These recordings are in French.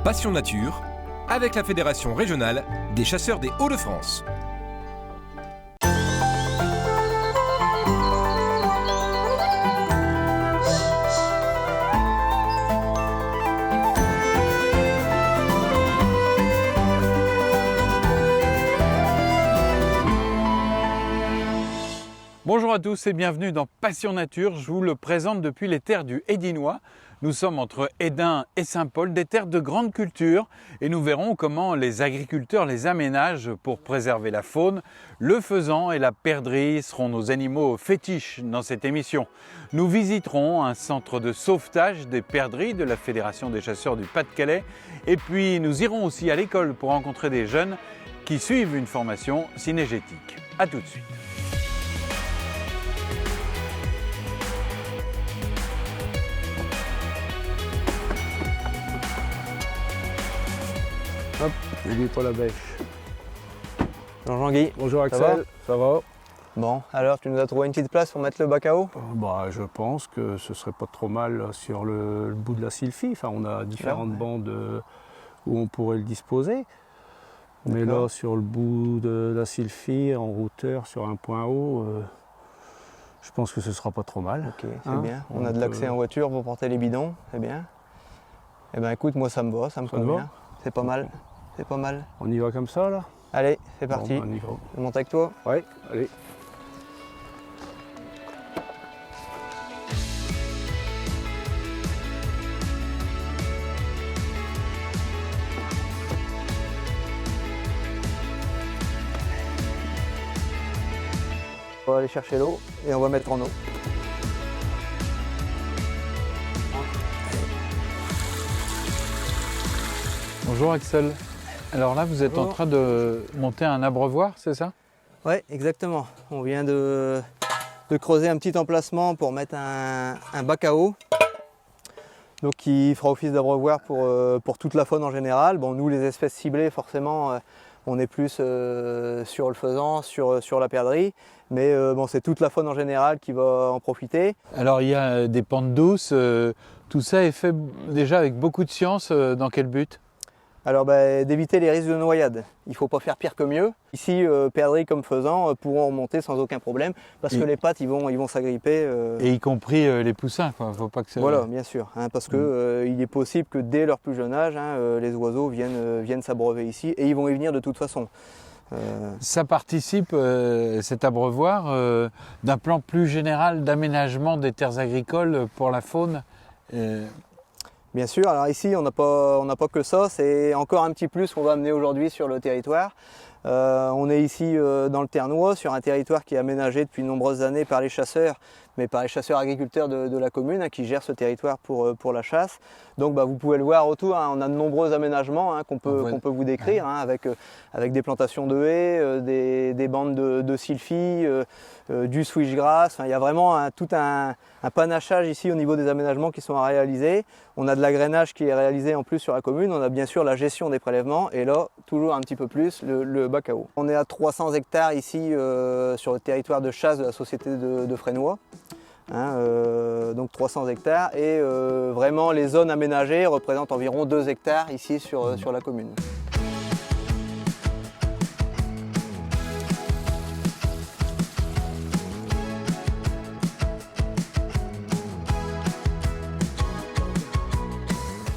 Passion Nature, avec la Fédération régionale des chasseurs des Hauts-de-France. Bonjour à tous et bienvenue dans Passion Nature. Je vous le présente depuis les terres du Hédinois. Nous sommes entre Hesdin et Saint-Paul, des terres de grande culture, et nous verrons comment les agriculteurs les aménagent pour préserver la faune. Le faisan et la perdrix seront nos animaux fétiches dans cette émission. Nous visiterons un centre de sauvetage des perdrix de la Fédération des chasseurs du Pas-de-Calais, et puis nous irons aussi à l'école pour rencontrer des jeunes qui suivent une formation cynégétique. A tout de suite. Hop, n'oublie pas la bêche. Bonjour Jean-Guy. Bonjour Axel, ça va? Bon, alors tu nous as trouvé une petite place pour mettre le bac à eau? Je pense que ce serait pas trop mal sur le bout de la Sylphie. Enfin, on a différentes bandes où on pourrait le disposer. Mais là, sur le bout de la Sylphie, en hauteur, sur un point haut, je pense que ce sera pas trop mal. Ok, c'est bien. On a de l'accès en voiture pour porter les bidons, c'est bien. Eh bien écoute, moi ça me va, ça me convient. C'est pas mal, c'est pas mal. On y va comme ça là? Allez, c'est parti. On y va. Je monte avec toi? Ouais, allez. On va aller chercher l'eau et on va mettre en eau. Bonjour Axel. Alors là, vous êtes en train de monter un abreuvoir, c'est ça? Oui, exactement. On vient de creuser un petit emplacement pour mettre un bac à eau. Donc qui fera office d'abreuvoir pour toute la faune en général. Bon, nous, les espèces ciblées, forcément, on est plus sur le faisan, sur la perdrix. Mais bon, c'est toute la faune en général qui va en profiter. Alors il y a des pentes douces, tout ça est fait déjà avec beaucoup de science. Dans quel but? Alors d'éviter les risques de noyade. Il ne faut pas faire pire que mieux. Ici, perdrix comme faisan pourront remonter sans aucun problème parce que les pattes ils vont s'agripper. Et y compris les poussins, quoi. Faut pas que ça... Voilà, bien sûr. Parce que il est possible que dès leur plus jeune âge, les oiseaux viennent s'abreuver ici et ils vont y venir de toute façon. Ça participe, cet abreuvoir, d'un plan plus général d'aménagement des terres agricoles pour la faune. Bien sûr, alors ici on n'a pas que ça, c'est encore un petit plus qu'on va amener aujourd'hui sur le territoire. On est ici dans le Ternois, sur un territoire qui est aménagé depuis de nombreuses années par les chasseurs, mais par les chasseurs agriculteurs de la commune qui gèrent ce territoire pour la chasse. Donc vous pouvez le voir autour, on a de nombreux aménagements qu'on peut vous décrire, avec des plantations de haies, des bandes de sylphie, du switchgrass. Il y a vraiment tout un panachage ici au niveau des aménagements qui sont à réaliser. On a de l'agrainage qui est réalisé en plus sur la commune. On a bien sûr la gestion des prélèvements et là, toujours un petit peu plus, le bac à eau. On est à 300 hectares ici sur le territoire de chasse de la société de Fresnois. Donc 300 hectares et vraiment les zones aménagées représentent environ 2 hectares ici sur la commune.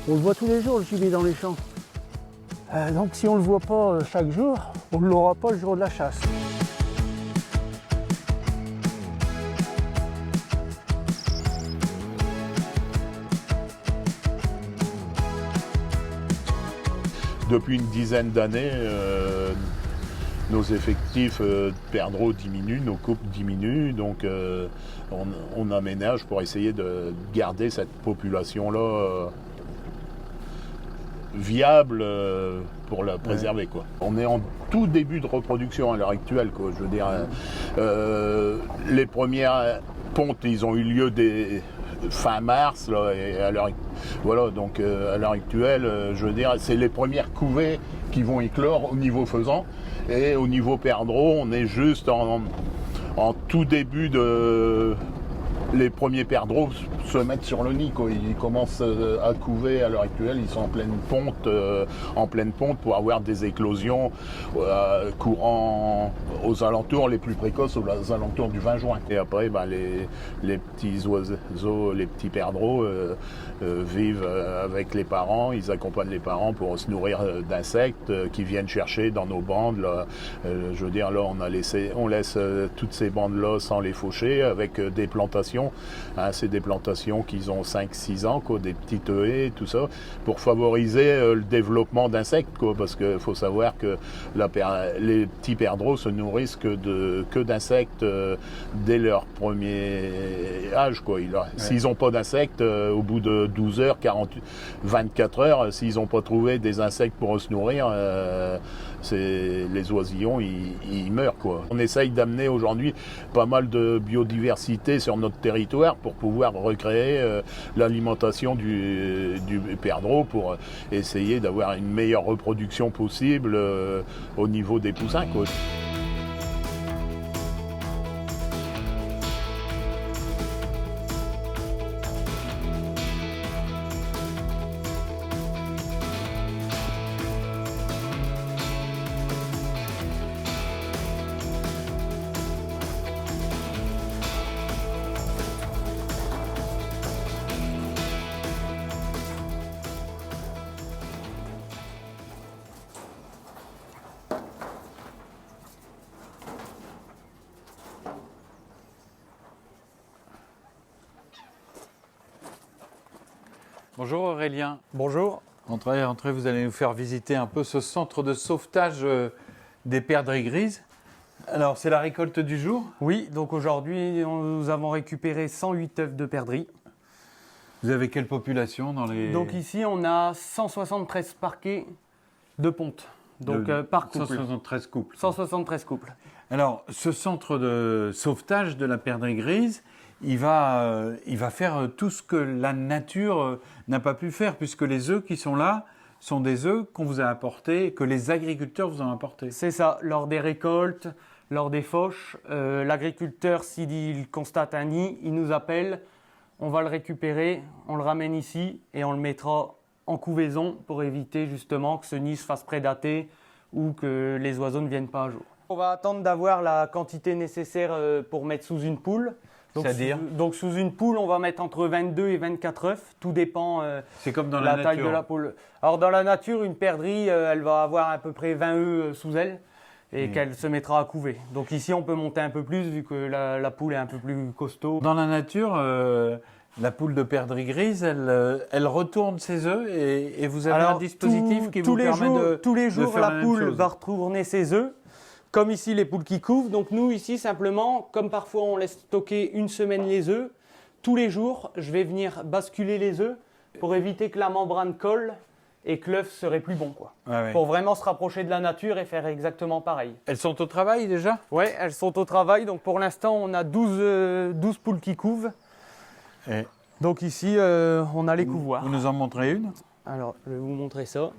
On le voit tous les jours le gibier dans les champs. Donc si on ne le voit pas chaque jour, on ne l'aura pas le jour de la chasse. Depuis une dizaine d'années, nos effectifs de perdreaux diminuent, nos coupes diminuent, donc on aménage pour essayer de garder cette population-là viable pour la préserver, quoi. On est en tout début de reproduction à l'heure actuelle, quoi. Je veux dire, les premières pontes, ils ont eu lieu fin mars, là, et à l'heure actuelle, je veux dire, c'est les premières couvées qui vont éclore au niveau faisan, et au niveau perdreau, on est juste en tout début de les premiers perdreaux se mettent sur le nid, quoi. Ils commencent à couver à l'heure actuelle, ils sont en pleine ponte pour avoir des éclosions courant aux alentours, les plus précoces aux alentours du 20 juin. Et après, les petits oiseaux, les petits perdreaux vivent avec les parents, ils accompagnent les parents pour se nourrir d'insectes qui viennent chercher dans nos bandes. Là. Je veux dire, là, on laisse toutes ces bandes-là sans les faucher avec des plantations. Hein, c'est des plantations qui ont 5-6 ans, quoi, des petites haies, tout ça, pour favoriser le développement d'insectes, quoi, parce qu'il faut savoir que les petits perdreaux se nourrissent que d'insectes dès leur premier âge, quoi. S'ils n'ont pas d'insectes, au bout de 12 heures, 24 heures, s'ils n'ont pas trouvé des insectes pour se nourrir, les oisillons, ils meurent, quoi. On essaye d'amener aujourd'hui pas mal de biodiversité sur notre territoire pour pouvoir recréer l'alimentation du perdreau pour essayer d'avoir une meilleure reproduction possible au niveau des poussins, quoi. Bonjour Aurélien. Bonjour. Entrez, vous allez nous faire visiter un peu ce centre de sauvetage des perdrix grises. Alors, c'est la récolte du jour? Oui, donc aujourd'hui, nous avons récupéré 108 œufs de perdrix. Vous avez quelle population dans les... Donc ici, on a 173 parquets de ponte, donc par couple. 173 couples. 173 couples. Alors, ce centre de sauvetage de la perdrix grise, il va faire tout ce que la nature n'a pas pu faire, puisque les œufs qui sont là sont des œufs qu'on vous a apportés, que les agriculteurs vous ont apportés. C'est ça, lors des récoltes, lors des fauches, l'agriculteur, s'il constate un nid, il nous appelle, on va le récupérer, on le ramène ici et on le mettra en couvaison pour éviter justement que ce nid se fasse prédater ou que les oiseaux ne viennent pas à jour. On va attendre d'avoir la quantité nécessaire pour mettre sous une poule. C'est-à-dire ? Donc sous une poule, on va mettre entre 22 et 24 œufs, tout dépend c'est comme dans de la la taille de la poule. Alors dans la nature, une perdrix, elle va avoir à peu près 20 œufs sous elle et qu'elle se mettra à couver. Donc ici, on peut monter un peu plus vu que la poule est un peu plus costaud. Dans la nature, la poule de perdrix grise, elle retourne ses œufs et vous avez un dispositif qui vous permet de tous les jours, faire la la même poule chose. va retourner ses œufs. Comme ici, les poules qui couvent. Donc nous, ici, simplement, comme parfois on laisse stocker une semaine les œufs, tous les jours, je vais venir basculer les œufs pour éviter que la membrane colle et que l'œuf serait plus bon, quoi. Ouais. Pour vraiment se rapprocher de la nature et faire exactement pareil. Elles sont au travail déjà? Oui, elles sont au travail. Donc pour l'instant, on a 12 poules qui couvent. Et Donc ici, on a les couvoirs. vous nous en montrez une? Alors, je vais vous montrer ça.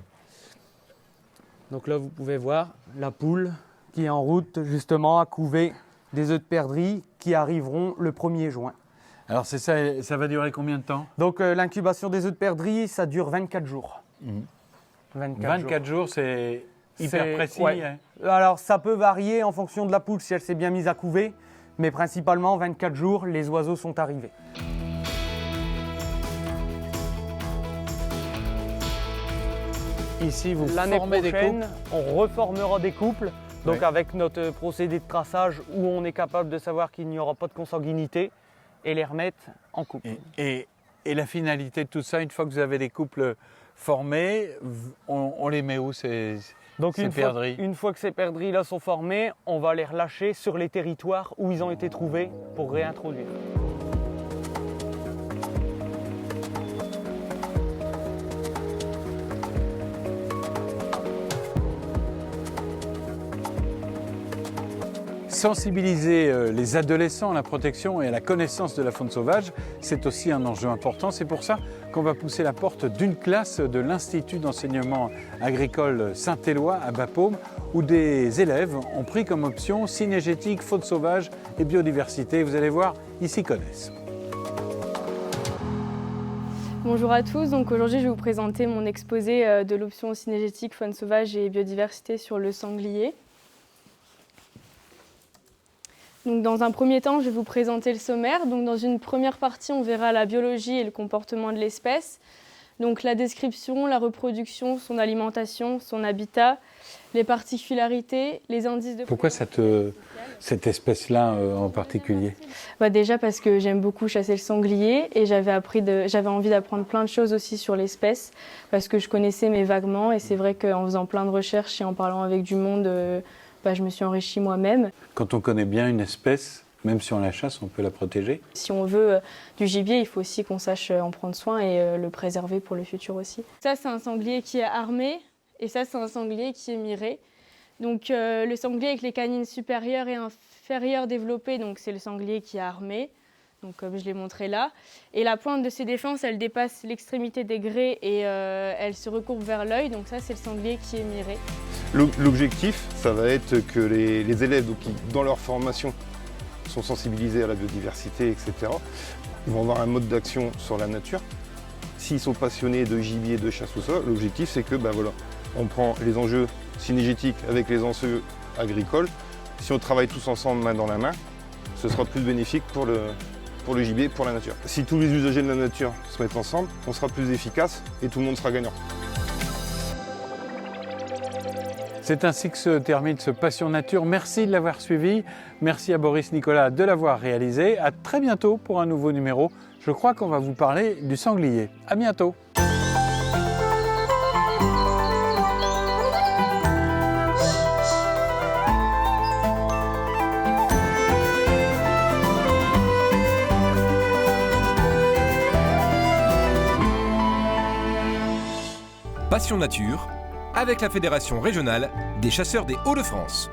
Donc là, vous pouvez voir la poule qui est en route justement à couver des œufs de perdrix qui arriveront le 1er juin. Alors c'est ça, ça va durer combien de temps? Donc l'incubation des œufs de perdrix, ça dure 24 jours. 24 jours, c'est hyper précis. Ouais. Hein. Alors ça peut varier en fonction de la poule si elle s'est bien mise à couver, mais principalement 24 jours, les oiseaux sont arrivés. Ici, vous L'année formez des prochaine, couples. on reformera des couples. Donc Ouais. avec notre procédé de traçage où on est capable de savoir qu'il n'y aura pas de consanguinité et les remettre en couple. Et la finalité de tout ça, une fois que vous avez des couples formés, on les met où ces Donc perdrix? une fois que ces perdrix-là sont formés, on va les relâcher sur les territoires où ils ont été trouvés pour réintroduire. Sensibiliser les adolescents à la protection et à la connaissance de la faune sauvage, c'est aussi un enjeu important. C'est pour ça qu'on va pousser la porte d'une classe de l'Institut d'enseignement agricole Saint-Éloi à Bapaume, où des élèves ont pris comme option cynégétique, faune sauvage et biodiversité. Vous allez voir, ils s'y connaissent. Bonjour à tous, donc aujourd'hui je vais vous présenter mon exposé de l'option cynégétique faune sauvage et biodiversité sur le sanglier. Donc dans un premier temps, je vais vous présenter le sommaire. Donc dans une première partie, on verra la biologie et le comportement de l'espèce. Donc la description, la reproduction, son alimentation, son habitat, les particularités, les indices de... Pourquoi cette espèce-là en particulier? Déjà parce que j'aime beaucoup chasser le sanglier et j'avais envie d'apprendre plein de choses aussi sur l'espèce parce que je connaissais mais vaguement et c'est vrai qu'en faisant plein de recherches et en parlant avec du monde, je me suis enrichie moi-même. Quand on connaît bien une espèce, même si on la chasse, on peut la protéger. Si on veut du gibier, il faut aussi qu'on sache en prendre soin et le préserver pour le futur aussi. Ça, c'est un sanglier qui est armé et ça, c'est un sanglier qui est miré. Donc le sanglier avec les canines supérieures et inférieures développées, donc c'est le sanglier qui est armé, donc comme je l'ai montré là. Et la pointe de ses défenses, elle dépasse l'extrémité des grès et elle se recourbe vers l'œil, donc ça, c'est le sanglier qui est miré. L'objectif, ça va être que les élèves qui, dans leur formation, sont sensibilisés à la biodiversité, etc. Ils vont avoir un mode d'action sur la nature. S'ils sont passionnés de gibier, de chasse ou ça, l'objectif c'est que on prend les enjeux cynégétiques avec les enjeux agricoles. Si on travaille tous ensemble main dans la main, ce sera plus bénéfique pour le gibier, pour la nature. Si tous les usagers de la nature se mettent ensemble, on sera plus efficace et tout le monde sera gagnant. C'est ainsi que se termine ce Passion Nature. Merci de l'avoir suivi. Merci à Boris Nicolas de l'avoir réalisé. À très bientôt pour un nouveau numéro. Je crois qu'on va vous parler du sanglier. À bientôt. Passion Nature avec la Fédération régionale des chasseurs des Hauts-de-France.